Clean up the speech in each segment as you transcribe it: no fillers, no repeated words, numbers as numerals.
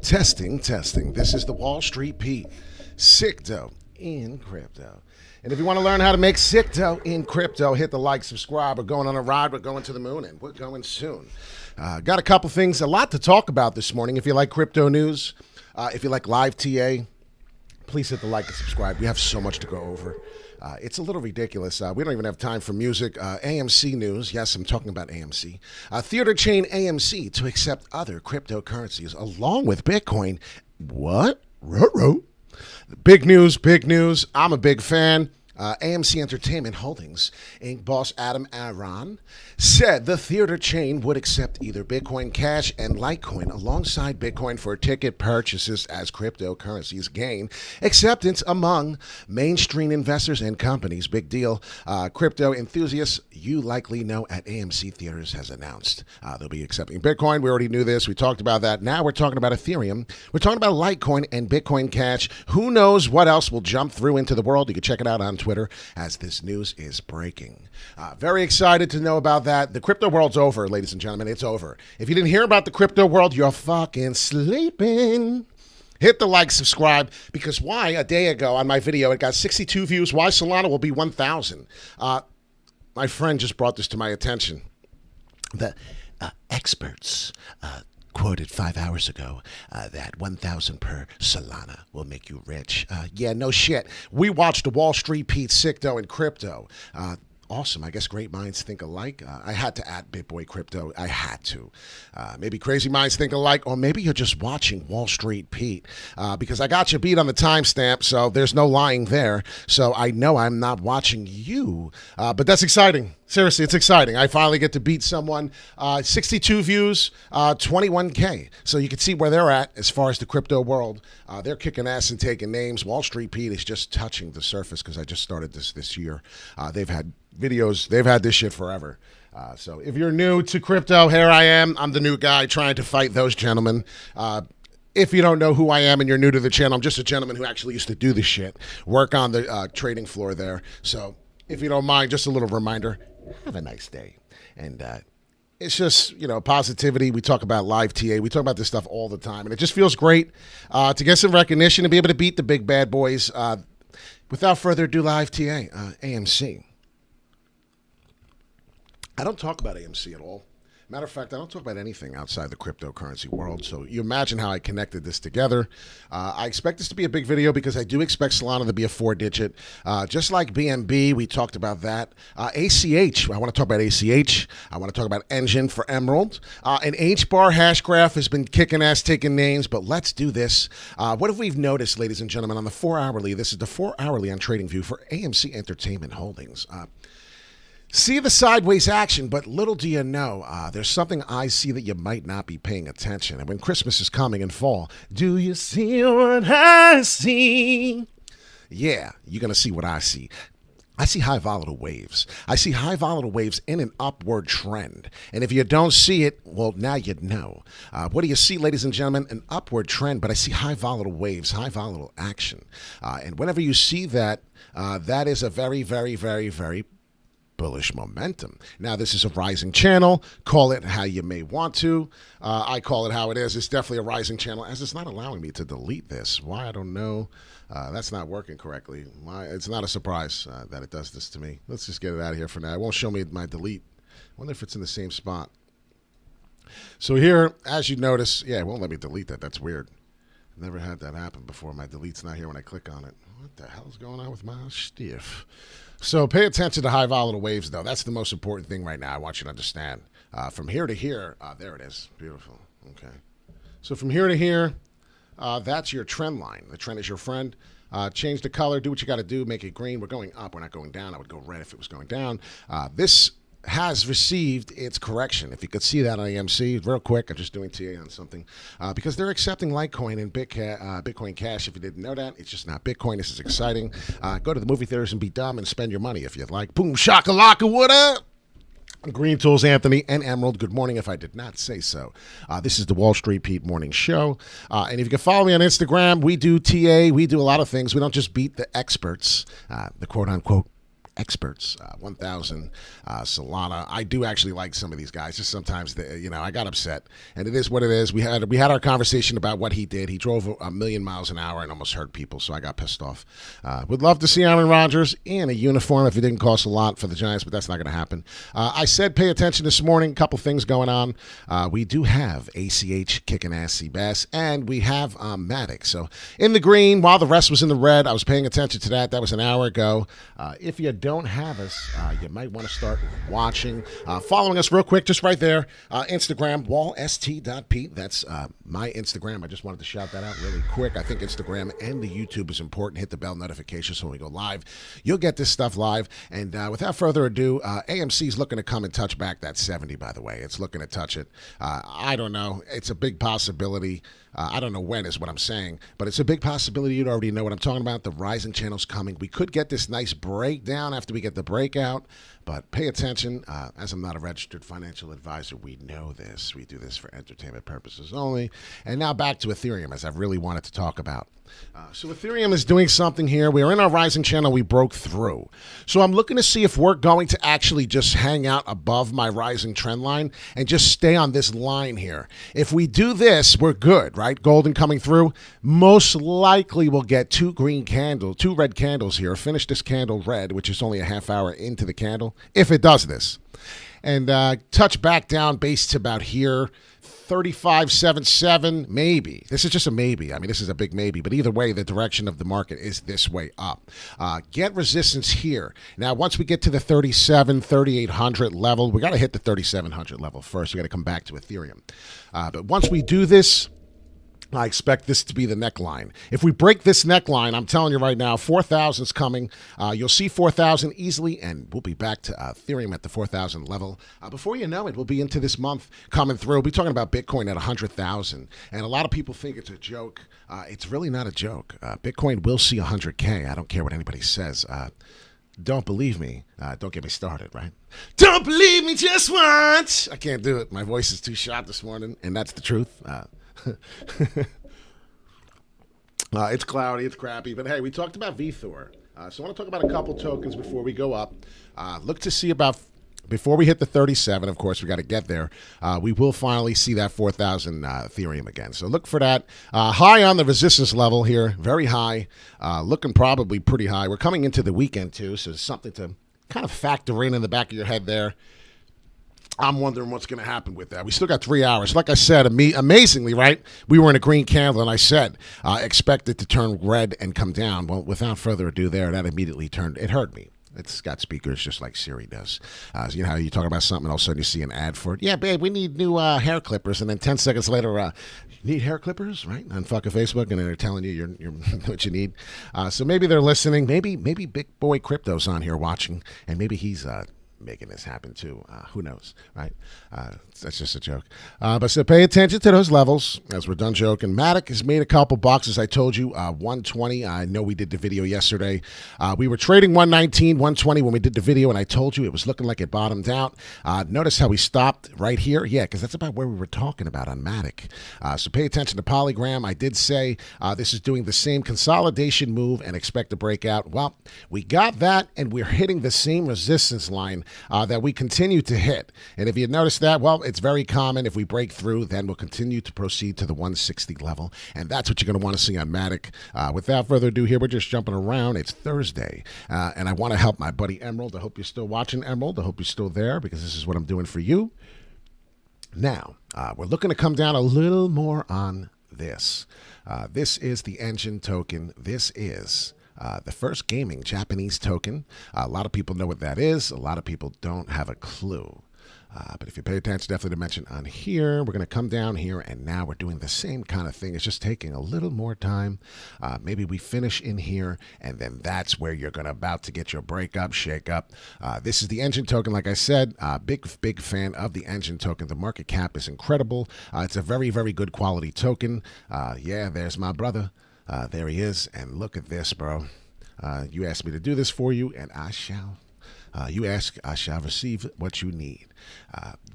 Testing, testing. This is the Wall Street Pete. Sick dough in crypto. And if you want to learn how to make sick dough in crypto, hit the like, subscribe. We're going on a ride. We're going to the moon, and we're going soon. Got a couple things, a lot to talk about this morning. If you like crypto news, if you like live TA, please hit the like and subscribe. We have so much to go over. It's a little ridiculous. We don't even have time for music. AMC news. Yes, I'm talking about AMC. Theater chain AMC to accept other cryptocurrencies along with Bitcoin. What? Ruh-roh. Big news, big news. I'm a big fan. AMC Entertainment Holdings Inc. boss Adam Aron said the theater chain would accept either Bitcoin Cash and Litecoin alongside Bitcoin for ticket purchases as cryptocurrencies gain acceptance among mainstream investors and companies. Big deal. Crypto enthusiasts you likely know at AMC Theaters has announced they'll be accepting Bitcoin. We already knew this. We talked about that. Now we're talking about Ethereum. We're talking about Litecoin and Bitcoin Cash. Who knows what else will jump through into the world? You can check it out on Twitter as this news is breaking. Very excited to know about that. The crypto world's over, ladies and gentlemen. It's over. If you didn't hear about the crypto world, you're fucking sleeping. Hit the like, subscribe, because why? A day ago on my video, it got 62 views. Why Solana will be 1,000. My friend just brought this to my attention. The experts quoted 5 hours ago that 1,000 per Solana will make you rich. Yeah, no shit. We watched the Wall Street Pete Sick Dough in crypto. Awesome. I guess great minds think alike. I had to add BitBoy Crypto. I had to. Maybe crazy minds think alike, or maybe you're just watching Wall Street Pete because I got you beat on the timestamp, so there's no lying there. So I know I'm not watching you, but that's exciting. Seriously, it's exciting. I finally get to beat someone. 62 views, 21K. So you can see where they're at as far as the crypto world. They're kicking ass and taking names. Wall Street Pete is just touching the surface because I just started this year. They've had videos. They've had this shit forever. So if you're new to crypto, here I am. I'm the new guy trying to fight those gentlemen. If you don't know who I am and you're new to the channel, I'm just a gentleman who actually used to do this shit, work on the trading floor there. So if you don't mind, just a little reminder, have a nice day. And it's just, positivity. We talk about live TA. We talk about this stuff all the time. And it just feels great to get some recognition and be able to beat the big bad boys. Without further ado, live TA, AMC. I don't talk about AMC at all. Matter of fact, I don't talk about anything outside the cryptocurrency world. So you imagine how I connected this together. I expect this to be a big video because I do expect Solana to be a 4-digit. Just like BNB, we talked about that. ACH, I want to talk about ACH. I want to talk about Engine for Emerald. An H-bar hash graph has been kicking ass, taking names, but let's do this. What have we noticed, ladies and gentlemen, on the 4-hourly? This is the 4-hourly on TradingView for AMC Entertainment Holdings. See the sideways action, but little do you know, there's something I see that you might not be paying attention. And when Christmas is coming and fall, do you see what I see? Yeah, you're going to see what I see. I see high volatile waves. I see high volatile waves in an upward trend. And if you don't see it, well, now you know. What do you see, ladies and gentlemen? An upward trend, but I see high volatile waves, high volatile action. And whenever you see that, that is a very, very, very, very bullish momentum. Now, this is a rising channel. Call it how you may want to. I call it how it is. It's definitely a rising channel, as it's not allowing me to delete this. Why? I don't know. That's not working correctly. It's not a surprise that it does this to me. Let's just get it out of here for now. It won't show me my delete. I wonder if it's in the same spot. So here, as you notice, yeah, it won't let me delete that. That's weird. I've never had that happen before. My delete's not here when I click on it. What the hell is going on with my stiff? So pay attention to high volatile waves, though. That's the most important thing right now. I want you to understand. From here to here, there it is. Beautiful. Okay. So from here to here, that's your trend line. The trend is your friend. Change the color. Do what you got to do. Make it green. We're going up. We're not going down. I would go red if it was going down. This has received its correction. If you could see that on AMC, real quick, I'm just doing TA on something, because they're accepting Litecoin and Bitcoin Cash. If you didn't know that, it's just not Bitcoin. This is exciting. Go to the movie theaters and be dumb and spend your money if you'd like. Boom, shakalaka, what up? Green Tools, Anthony, and Emerald. Good morning, if I did not say so. This is the Wall Street Pete Morning Show. And if you can follow me on Instagram, we do TA. We do a lot of things. We don't just beat the experts, the quote-unquote experts. 1,000 Solana. I do actually like some of these guys. Just sometimes, I got upset, and it is what it is. We had our conversation about what he did. He drove a million miles an hour and almost hurt people, so I got pissed off. Would love to see Aaron Rodgers in a uniform if it didn't cost a lot for the Giants, but that's not going to happen. I said pay attention this morning. A couple things going on. We do have ACH kicking ass Seabass, and we have Matic. So in the green, while the rest was in the red, I was paying attention to that. That was an hour ago. If you don't have us, you might want to start watching. Following us real quick, just right there. Instagram, wallst.pete. That's my Instagram. I just wanted to shout that out really quick. I think Instagram and the YouTube is important. Hit the bell notification so when we go live, you'll get this stuff live. And without further ado, AMC is looking to come and touch back that 70, by the way. It's looking to touch it. I don't know. It's a big possibility. I don't know when is what I'm saying, but it's a big possibility. You'd already know what I'm talking about. The rising channel's coming. We could get this nice breakdown after we get the breakout, but pay attention. As I'm not a registered financial advisor, we know this. We do this for entertainment purposes only. And now back to Ethereum, as I've really wanted to talk about. So Ethereum is doing something here. We're in our rising channel. We broke through. So I'm looking to see if we're going to actually just hang out above my rising trend line and just stay on this line here. If we do this, we're good, right? Golden coming through. Most likely we'll get two red candles here. Finish this candle red, which is only a half hour into the candle, if it does this. And touch back down base to about here. 35.77, maybe. This is just a maybe. I mean, this is a big maybe. But either way, the direction of the market is this way up. Get resistance here. Now, once we get to the 3,800 level, we got to hit the 3,700 level first. We got to come back to Ethereum. But once we do this, I expect this to be the neckline. If we break this neckline, I'm telling you right now, 4,000 is coming. You'll see 4,000 easily, and we'll be back to Ethereum at the 4,000 level. Before you know it, we'll be into this month coming through. We'll be talking about Bitcoin at 100,000. And a lot of people think it's a joke. It's really not a joke. Bitcoin will see 100K. I don't care what anybody says. Don't believe me. Don't get me started, right? Don't believe me just once. I can't do it. My voice is too shot this morning, and that's the truth. It's cloudy, it's crappy, but hey, we talked about VThor. So I want to talk about a couple tokens before we go up. Look to see about, before we hit the 37, of course, we got to get there. We will finally see that 4,000 Ethereum again. So look for that. High on the resistance level here, very high, looking probably pretty high. We're coming into the weekend too, so it's something to kind of factor in the back of your head there. I'm wondering what's going to happen with that. We still got 3 hours. Like I said, amazingly, right? We were in a green candle, and I said, expect it to turn red and come down. Well, without further ado there, that immediately turned, it hurt me. It's got speakers just like Siri does. You know how you talk about something and all of a sudden you see an ad for it? Yeah, babe, we need new hair clippers. And then 10 seconds later, you need hair clippers, right? On fucking Facebook, and they're telling you you're what you need. So maybe they're listening. Maybe Big Boy Crypto's on here watching, and maybe he's making this happen too. Who knows, right? That's just a joke. But so pay attention to those levels as we're done joking. Matic has made a couple boxes. I told you 120. I know we did the video yesterday. We were trading 119, 120 when we did the video, and I told you it was looking like it bottomed out. Notice how we stopped right here? Yeah, because that's about where we were talking about on Matic. So pay attention to Polygram. I did say this is doing the same consolidation move and expect a breakout. Well, we got that, and we're hitting the same resistance line that we continue to hit. And if you notice that, well, it's very common. If we break through, then we'll continue to proceed to the 160 level. And that's what you're going to want to see on Matic. Without further ado here, we're just jumping around. It's Thursday. And I want to help my buddy Emerald. I hope you're still watching, Emerald. I hope you're still there because this is what I'm doing for you. Now, we're looking to come down a little more on this. This is the Engine token. This is the first gaming Japanese token. A lot of people know what that is. A lot of people don't have a clue. But if you pay attention, definitely to mention on here, we're going to come down here, and now we're doing the same kind of thing. It's just taking a little more time. Maybe we finish in here, and then that's where you're going to about to get your break up, shake up. This is the Engine token. Like I said, big fan of the Engine token. The market cap is incredible. It's a very, very good quality token. Yeah, there's my brother. There he is, and look at this, bro. You asked me to do this for you, and I shall. You ask, I shall receive what you need.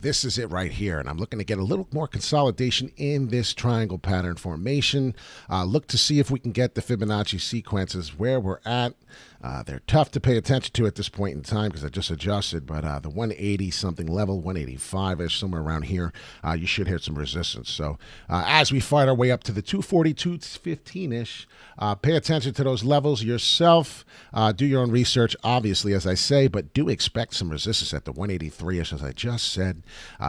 this is it right here, and I'm looking to get a little more consolidation in this triangle pattern formation. Look to see if we can get the Fibonacci sequences where we're at. They're tough to pay attention to at this point in time because I just adjusted, but the 180 something level, 185-ish, somewhere around here, you should hit some resistance. So as we fight our way up to the 240, 215-ish, pay attention to those levels yourself. Do your own research, obviously, as I say, but do expect some resistance at the 183-ish, as I just said.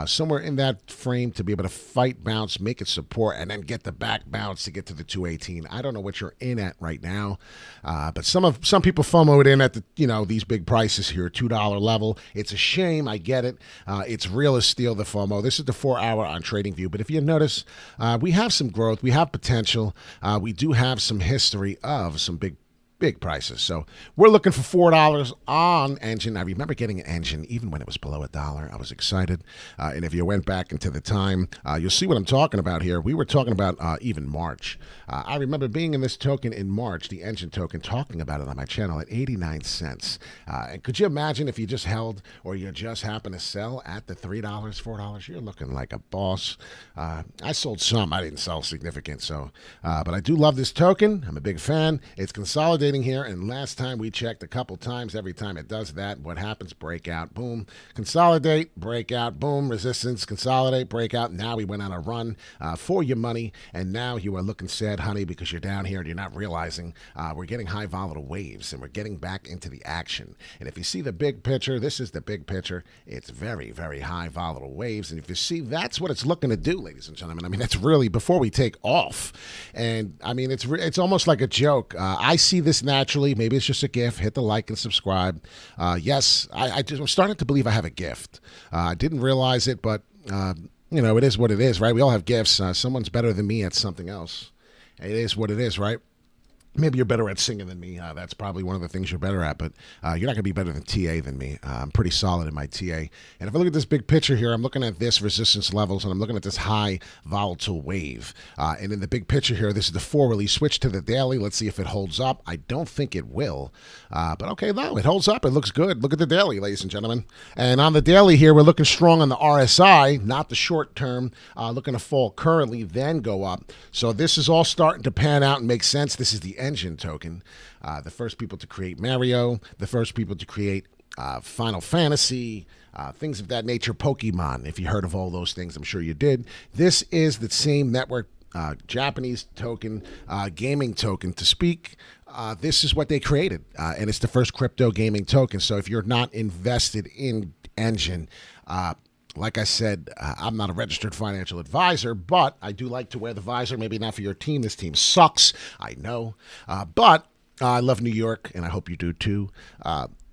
Somewhere in that frame to be able to fight, bounce, make it support, and then get the back bounce to get to the 218. I don't know what you're in at right now, but some people FOMO'd in at the these big prices here, $2 level. It's a shame. I get it. It's real as steel, the FOMO. This is the 4-hour on TradingView, but if you notice, we have some growth. We have potential. We do have some history of some big prices. So we're looking for $4 on Engine. I remember getting an Engine even when it was below $1. I was excited. And if you went back into the time, you'll see what I'm talking about here. We were talking about even March. I remember being in this token in March, the Engine token, talking about it on my channel at 89 cents. And could you imagine if you just held or you just happened to sell at the $3, $4? You're looking like a boss. I sold some. I didn't sell significant. So, but I do love this token. I'm a big fan. It's consolidating here, and last time we checked a couple times, every time it does that, what happens? Breakout, boom, consolidate, breakout, boom, resistance, consolidate, breakout. Now we went on a run for your money, and now you are looking sad, honey, because you're down here and you're not realizing we're getting high volatile waves, and we're getting back into the action. And if you see the big picture, this is the big picture. It's very, very high volatile waves, and if you see, that's what it's looking to do, ladies and gentlemen. I mean, that's really before we take off, and I mean, it's almost like a joke. I see this naturally. Maybe it's just a gift. Hit the like and subscribe. Yes, I'm starting to believe I have a gift. I didn't realize it, but it is what it is, right? We all have gifts. Someone's better than me at something else. It is what it is, right? Maybe you're better at singing than me. That's probably one of the things you're better at, but you're not going to be better than TA than me. I'm pretty solid in my TA. And if I look at this big picture here, I'm looking at this resistance levels, and I'm looking at this high volatile wave. And in the big picture here, this is the 4-weekly. Switch to the daily. Let's see if it holds up. I don't think it will. But okay, no, it holds up. It looks good. Look at the daily, ladies and gentlemen. And on the daily here, we're looking strong on the RSI, not the short term. Looking to fall currently, then go up. So this is all starting to pan out and make sense. This is the Engine token, the first people to create Mario, the first people to create Final Fantasy, things of that nature, Pokemon. If you heard of all those things, I'm sure you did. This is the same network, Japanese token, gaming token to speak. This is what they created, and it's the first crypto gaming token. So if you're not invested in Engine, like I said, I'm not a registered financial advisor, but I do like to wear the visor. Maybe not for your team. This team sucks, I know. But I love New York, and I hope you do too.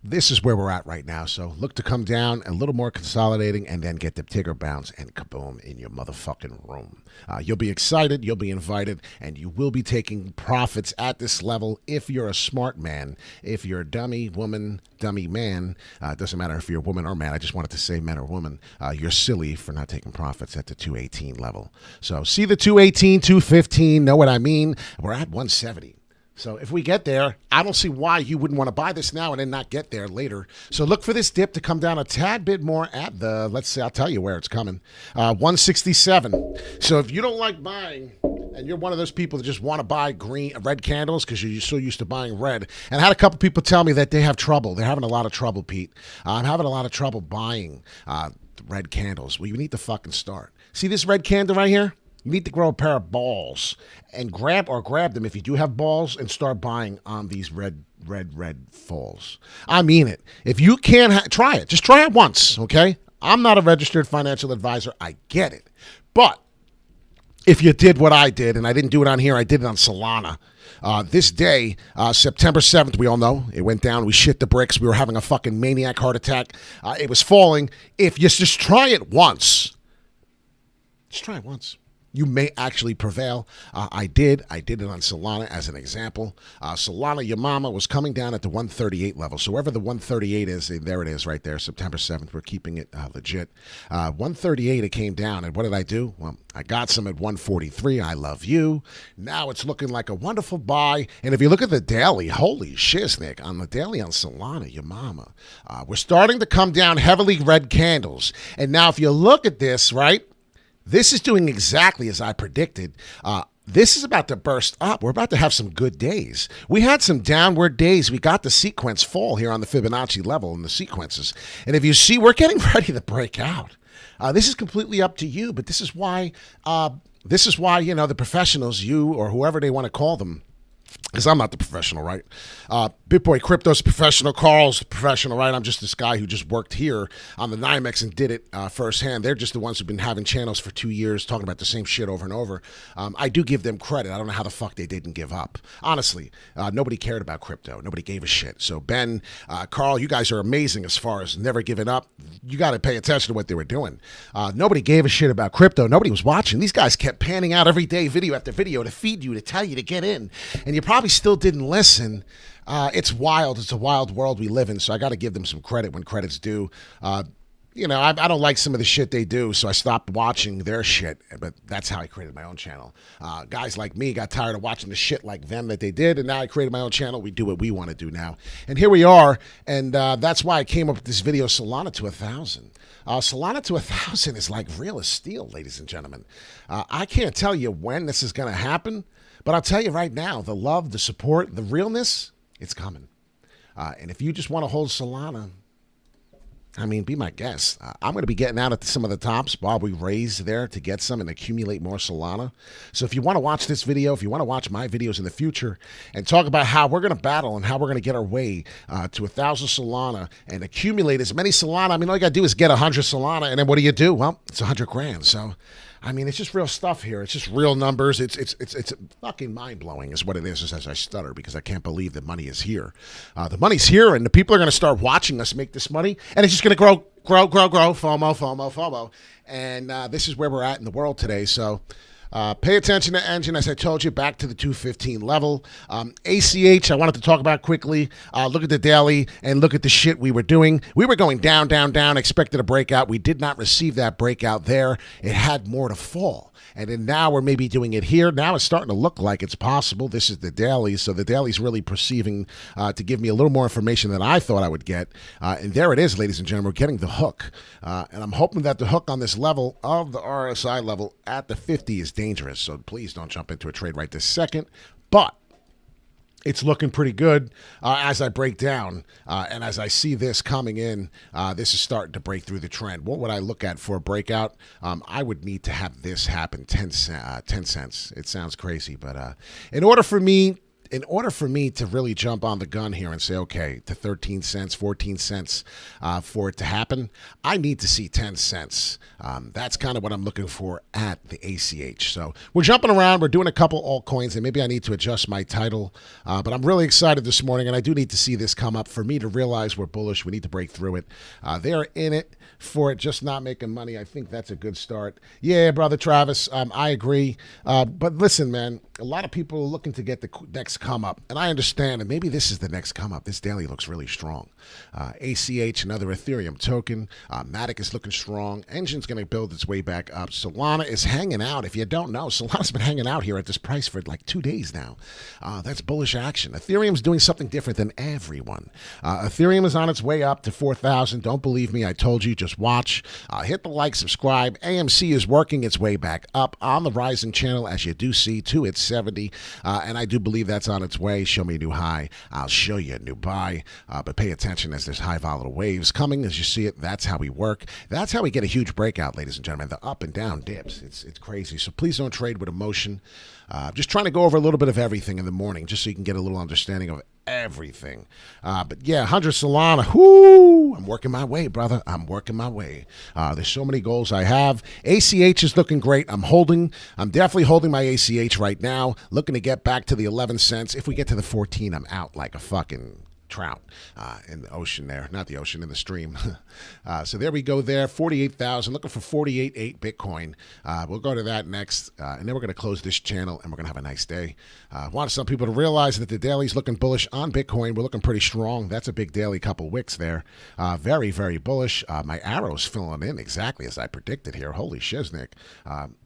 This is where we're at right now. So look to come down, a little more consolidating, and then get the Tigger bounce and kaboom in your motherfucking room. You'll be excited, you'll be invited, and you will be taking profits at this level if you're a smart man. If you're a dummy woman, dummy man, it doesn't matter if you're a woman or man. I just wanted to say man or woman. You're silly for not taking profits at the 218 level. So see the 218, 215, know what I mean? We're at 170. So if we get there, I don't see why you wouldn't want to buy this now and then not get there later. So look for this dip to come down a tad bit more at the, let's say, I'll tell you where it's coming, 167. So if you don't like buying, and you're one of those people that just want to buy red candles because you're so used to buying red, and I had a couple people tell me that they have trouble. They're having a lot of trouble, Pete. I'm having a lot of trouble buying red candles. Well, you need to fucking start. See this red candle right here? You need to grow a pair of balls and grab them if you do have balls and start buying on these red falls. I mean it. If you can't, try it. Just try it once, okay? I'm not a registered financial advisor. I get it. But if you did what I did, and I didn't do it on here, I did it on Solana. This day, September 7th, we all know, it went down. We shit the bricks. We were having a fucking maniac heart attack. It was falling. If you just try it once, just try it once. you may actually prevail. I did it on Solana as an example. Solana, your mama, was coming down at the 138 level. So wherever the 138 is, there it is right there, September 7th. We're keeping it legit. 138, it came down. And what did I do? Well, I got some at 143. I love you. Now it's looking like a wonderful buy. And if you look at the daily, holy shiznick, on the daily on Solana, your mama, we're starting to come down heavily red candles. And now if you look at this, right, this is doing exactly as I predicted. This is about to burst up. We're about to have some good days. We had some downward days. We got the sequence fall here on the Fibonacci level in the sequences. And if you see, we're getting ready to break out. This is completely up to you, but this is why, you know, the professionals, you or whoever they want to call them, because I'm not the professional, right? BitBoy Crypto's professional. Carl's professional, right? I'm just this guy who just worked here on the NYMEX and did it firsthand. They're just the ones who've been having channels for 2 years talking about the same shit over and over. I do give them credit. I don't know how the fuck they didn't give up. Honestly, nobody cared about crypto. Nobody gave a shit. So Ben, Carl, you guys are amazing as far as never giving up. You got to pay attention to what they were doing. Nobody gave a shit about crypto. Nobody was watching. These guys kept panning out every day, video after video, to feed you, to tell you to get in. And you probably still didn't listen. It's wild. It's a wild world we live in, so I got to give them some credit when credit's due. You know, I don't like some of the shit they do, so I stopped watching their shit, but that's how I created my own channel. Guys like me got tired of watching the shit like them that they did, and now I created my own channel. We do what we want to do now. And here we are, and that's why I came up with this video, Solana to 1,000. Solana to 1,000 is like real as steel, ladies and gentlemen. I can't tell you when this is going to happen, but I'll tell you right now, the love, the support, the realness, it's coming. And if you just want to hold Solana, I mean, be my guest. I'm going to be getting out at some of the tops while we raise there to get some and accumulate more Solana. So if you want to watch this video, if you want to watch my videos in the future and talk about how we're going to battle and how we're going to get our way to 1,000 Solana and accumulate as many Solana, I mean, all you got to do is get 100 Solana, and then what do? Well, it's 100 grand. So I mean, it's just real stuff here. It's just real numbers. It's fucking mind-blowing is what it is as I stutter, because I can't believe the money is here. The money's here, and the people are going to start watching us make this money, and it's just going to grow. FOMO. And this is where we're at in the world today. So pay attention to Engine, as I told you, back to the 215 level. ACH, I wanted to talk about quickly. Look at the daily and look at the shit we were doing. We were going down, expected a breakout. We did not receive that breakout there. It had more to fall. And then now we're maybe doing it here. Now it's starting to look like it's possible. This is the daily, so the daily's really perceiving to give me a little more information than I thought I would get. And there it is, ladies and gentlemen. We're getting the hook. And I'm hoping that the hook on this level of the RSI level at the 50 is dangerous. So please don't jump into a trade right this second. But it's looking pretty good as I break down. And as I see this coming in, this is starting to break through the trend. What would I look at for a breakout? I would need to have this happen 10 cents. It sounds crazy, but in order for me to really jump on the gun here and say, okay, to 13 cents, 14 cents for it to happen, I need to see 10 cents. That's kind of what I'm looking for at the ACH. So we're jumping around. We're doing a couple altcoins, and maybe I need to adjust my title. But I'm really excited this morning, and I do need to see this come up for me to realize we're bullish. We need to break through it. They are in it for it just not making money. I think that's a good start. Yeah, brother Travis, I agree. But listen, man, a lot of people are looking to get the next come up, and I understand, and maybe this is the next come up. This daily looks really strong. ACH, another Ethereum token. Matic is looking strong. Engine's going to build its way back up. Solana is hanging out. If you don't know, Solana's been hanging out here at this price for like 2 days now. That's bullish action. Ethereum's doing something different than everyone. Ethereum is on its way up to 4,000. Don't believe me, I told you. Just watch. Hit the like, subscribe. AMC is working its way back up on the rising channel, as you do see, to its 70. And I do believe that's on its way. Show me a new high. I'll show you a new buy. But pay attention as there's high volatile waves coming. As you see it, that's how we work. That's how we get a huge breakout, ladies and gentlemen. The up and down dips. It's crazy. So please don't trade with emotion. Just trying to go over a little bit of everything in the morning, just so you can get a little understanding of everything. But yeah, 100 Solana. Whoo! I'm working my way, brother. I'm working my way. There's so many goals I have. ACH is looking great. I'm definitely holding my ACH right now. Looking to get back to the 11 cents. If we get to the 14, I'm out like a fucking trout in the ocean there. Not the ocean, in the stream. So there we go there, 48,000. Looking for 48.8 Bitcoin. We'll go to that next, and then we're going to close this channel, and we're going to have a nice day. I want some people to realize that the daily's looking bullish on Bitcoin. We're looking pretty strong. That's a big daily, couple wicks there. Very, very bullish. My arrow's filling in exactly as I predicted here. Holy shiznick.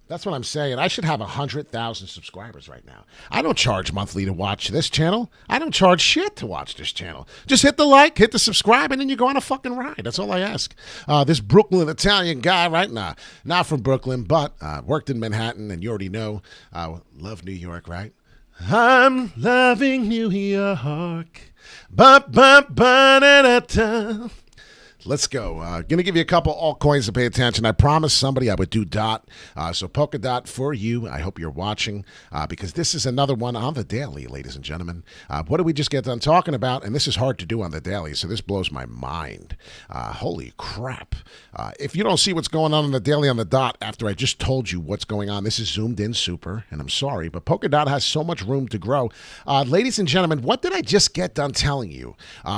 That's what I'm saying. I should have 100,000 subscribers right now. I don't charge monthly to watch this channel. I don't charge shit to watch this channel. Just hit the like, hit the subscribe, and then you go on a fucking ride. That's all I ask. This Brooklyn Italian guy, right? Nah, not from Brooklyn, but worked in Manhattan, and you already know. Love New York, right? I'm loving New York. Ba-ba-ba-da-da-da. Let's go. Going to give you a couple altcoins to pay attention. I promised somebody I would do DOT. So Polkadot for you. I hope you're watching because this is another one on the daily, ladies and gentlemen. What did we just get done talking about? And this is hard to do on the daily, so this blows my mind. Holy crap. If you don't see what's going on the daily on the DOT after I just told you what's going on, this is zoomed in super, and I'm sorry, but Polkadot has so much room to grow. Ladies and gentlemen, what did I just get done telling you?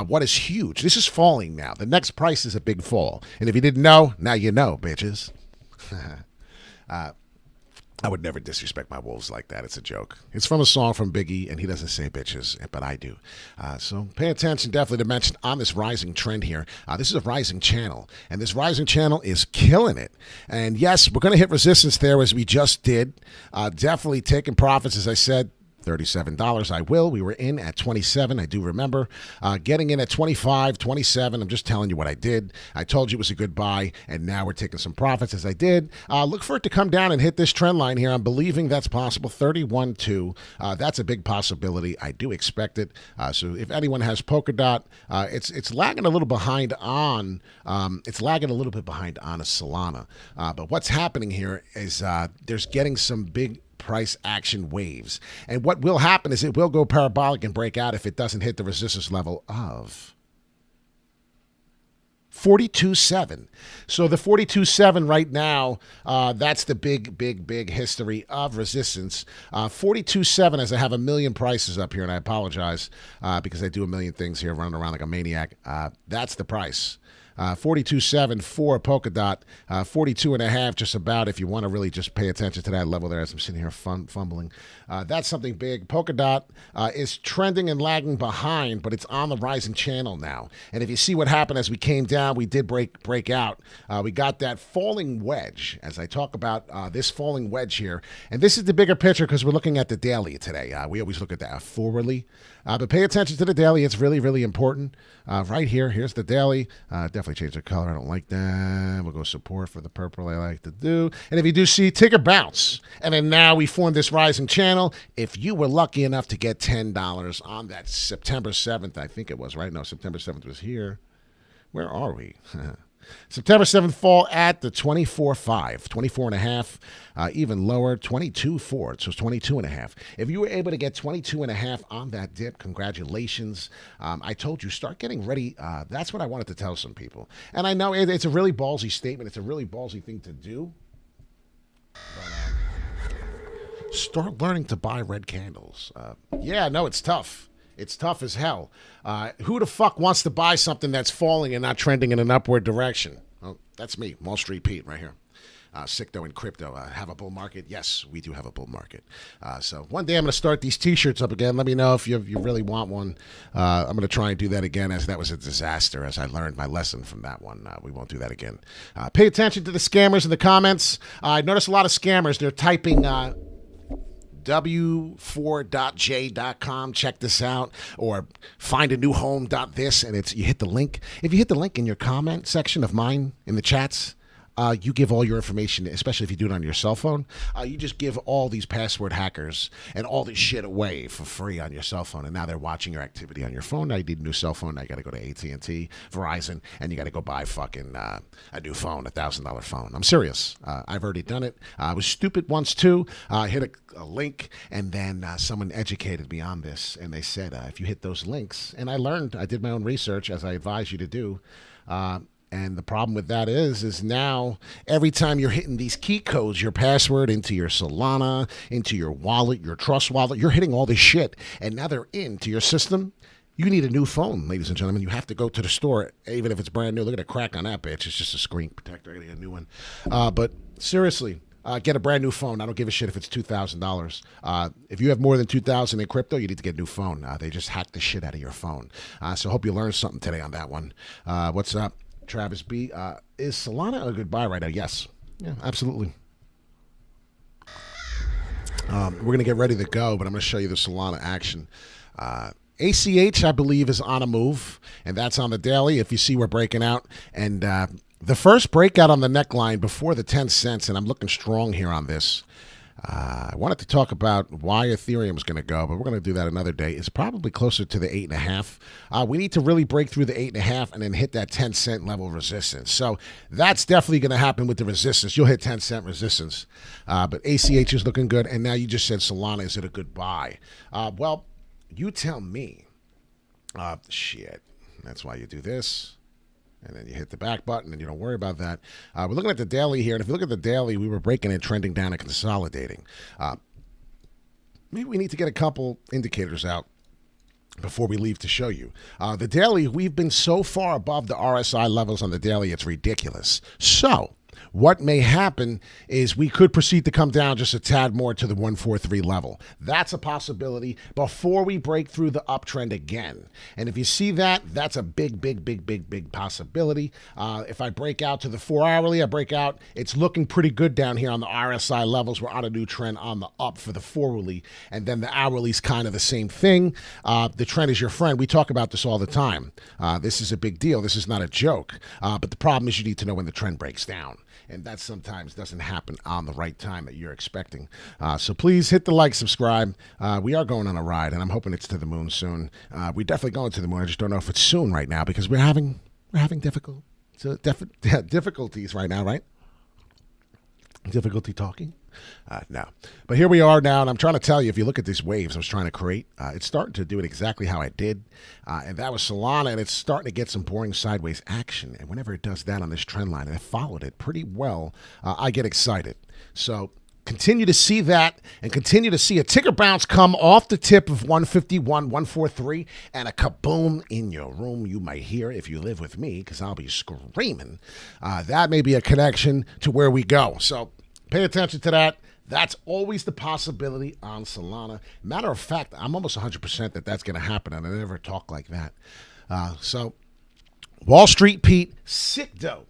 What is huge? This is falling now. The next price is a big fall. And if you didn't know, now you know, bitches. I would never disrespect my wolves like that. It's a joke. It's from a song from Biggie, and he doesn't say bitches, but I do. So pay attention, definitely, to mention on this rising trend here. This is a rising channel, and this rising channel is killing it. And yes, we're going to hit resistance there as we just did. Definitely taking profits, as I said. $37. I will. We were in at 27. I do remember getting in at 25, 27. I'm just telling you what I did. I told you it was a good buy, and now we're taking some profits as I did. Look for it to come down and hit this trend line here. I'm believing that's possible. 31.2. That's a big possibility. I do expect it. So if anyone has Polkadot, it's lagging a little behind on. It's lagging a little bit behind on a Solana. But what's happening here is there's getting some big price action waves. And what will happen is it will go parabolic and break out if it doesn't hit the resistance level of 42.7. So the 42.7 right now, that's the big history of resistance. 42.7, as I have a million prices up here, and I apologize because I do a million things here running around like a maniac. That's the price. 42.7 for Polkadot, 42.5 just about if you want to really just pay attention to that level there as I'm sitting here fumbling. That's something big. Polkadot is trending and lagging behind, but it's on the rising channel now. And if you see what happened as we came down, we did break out. We got that falling wedge, as I talk about this falling wedge here. And this is the bigger picture because we're looking at the daily today. We always look at that forwardly. But pay attention to the daily. It's really, really important. Right here, here's the daily. Definitely change the color. I don't like that. We'll go support for the purple I like to do. And if you do see ticker bounce, and then now we formed this rising channel, if you were lucky enough to get $10 on that September 7th, I think it was, right? No, September 7th was here. Where are we? September 7th fall at the 24.5, 24.5, even lower, 22.4, so it's 22.5. If you were able to get 22.5 on that dip, congratulations. I told you, start getting ready. That's what I wanted to tell some people. And I know it's a really ballsy statement. It's a really ballsy thing to do. But, start learning to buy red candles. Yeah, no, it's tough. It's tough as hell. Who the fuck wants to buy something that's falling and not trending in an upward direction? Well, that's me, Wall Street Pete, right here. Sicto in crypto. Have a bull market? Yes, we do have a bull market. So one day I'm going to start these T-shirts up again. Let me know if you really want one. I'm going to try and do that again, as that was a disaster, as I learned my lesson from that one. We won't do that again. Pay attention to the scammers in the comments. I noticed a lot of scammers. They're typing w4.j.com, check this out, or find a new home.this, and you hit the link. If you hit the link in your comment section of mine in the chats, you give all your information, especially if you do it on your cell phone. You just give all these password hackers and all this shit away for free on your cell phone, and now they're watching your activity on your phone. Now you need a new cell phone. Now you got to go to AT&T, Verizon, and you got to go buy fucking a new phone, $1,000 phone. I'm serious. I've already done it. I was stupid once too. Hit a link, and then someone educated me on this, and they said if you hit those links, and I did my own research as I advise you to do. And the problem with that is now every time you're hitting these key codes, your password into your Solana, into your wallet, your Trust wallet, you're hitting all this shit. And now they're into your system. You need a new phone, ladies and gentlemen. You have to go to the store, even if it's brand new. Look at the crack on that bitch. It's just a screen protector. I gotta get a new one. But seriously, get a brand new phone. I don't give a shit if it's $2,000. If you have more than $2,000 in crypto, you need to get a new phone. They just hack the shit out of your phone. So hope you learned something today on that one. What's up, Travis B? Is Solana a good buy right now? Yes. Yeah, absolutely. We're going to get ready to go, but I'm going to show you the Solana action. ACH, I believe, is on a move, and that's on the daily. If you see, we're breaking out. And the first breakout on the neckline before the 10 cents, and I'm looking strong here on this. I wanted to talk about why Ethereum is going to go, but we're going to do that another day. It's probably closer to the 8.5. We need to really break through the 8.5 and then hit that 10-cent level resistance. So that's definitely going to happen with the resistance. You'll hit 10-cent resistance. But ACH is looking good, and now you just said Solana, is it a good buy? Well, you tell me. Shit. That's why you do this. And then you hit the back button, and you don't worry about that. We're looking at the daily here, and if you look at the daily, we were breaking and trending down and consolidating. Maybe we need to get a couple indicators out before we leave to show you. The daily, we've been so far above the RSI levels on the daily, it's ridiculous. So what may happen is we could proceed to come down just a tad more to the 143 level. That's a possibility before we break through the uptrend again. And if you see that, that's a big possibility. If I break out to the 4-hourly, I break out. It's looking pretty good down here on the RSI levels. We're on a new trend on the up for the 4-hourly, and then the hourly's kind of the same thing. The trend is your friend. We talk about this all the time. This is a big deal. This is not a joke. But the problem is you need to know when the trend breaks down. And that sometimes doesn't happen on the right time that you're expecting. So please hit the like, subscribe. We are going on a ride, and I'm hoping it's to the moon soon. We're definitely going to the moon. I just don't know if it's soon right now because we're having difficulties right now, right? Difficulty talking? No. But here we are now, and I'm trying to tell you, if you look at these waves I was trying to create, it's starting to do it exactly how I did. And that was Solana, and it's starting to get some boring sideways action. And whenever it does that on this trend line, and I followed it pretty well, I get excited. So continue to see that and continue to see a ticker bounce come off the tip of 151, 143, and a kaboom in your room. You might hear if you live with me because I'll be screaming. That may be a connection to where we go. So pay attention to that. That's always the possibility on Solana. Matter of fact, I'm almost 100% that that's going to happen, and I never talk like that. So Wall Street Pete, sick dough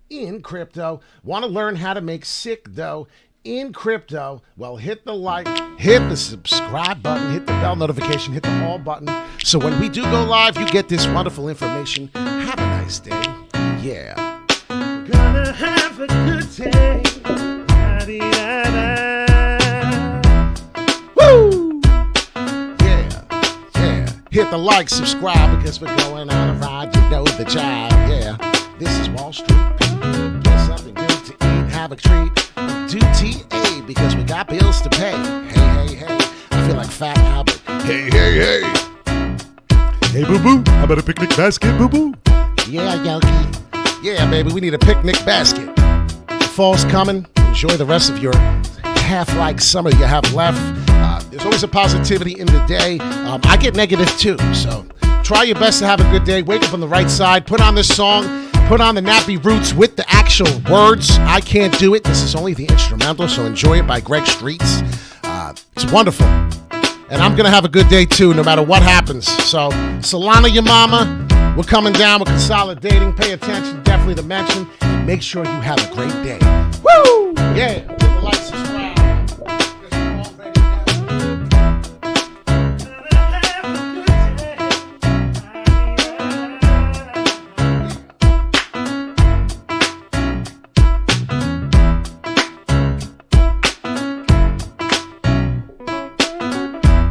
in crypto. Want to learn how to make sick dough in crypto? Well, hit the like, hit the subscribe button, hit the bell notification, hit the all button. So when we do go live, you get this wonderful information. Have a nice day. Yeah. Gonna have a good day. Woo! Yeah. Hit the like, subscribe, because we're going on a ride. You know the jive. Yeah. This is Wall Street. Get something good to eat, have a treat. Do TA because we got bills to pay. Hey. I feel like Fat Albert. Hey. Hey, boo-boo. How about a picnic basket, boo-boo? Yeah, Yogi. Yeah, baby, we need a picnic basket. Fall's coming. Enjoy the rest of your half-like summer you have left. There's always a positivity in the day. I get negative too, so try your best to have a good day. Wake up on the right side. Put on this song. Put on the Nappy Roots with the actual words. I can't do it. This is only the instrumental, so enjoy it by Greg Streets. It's wonderful. And I'm going to have a good day too, no matter what happens. So, Solana, your mama. We're coming down. We're consolidating. Pay attention, definitely to mention. And make sure you have a great day. Woo! Yeah.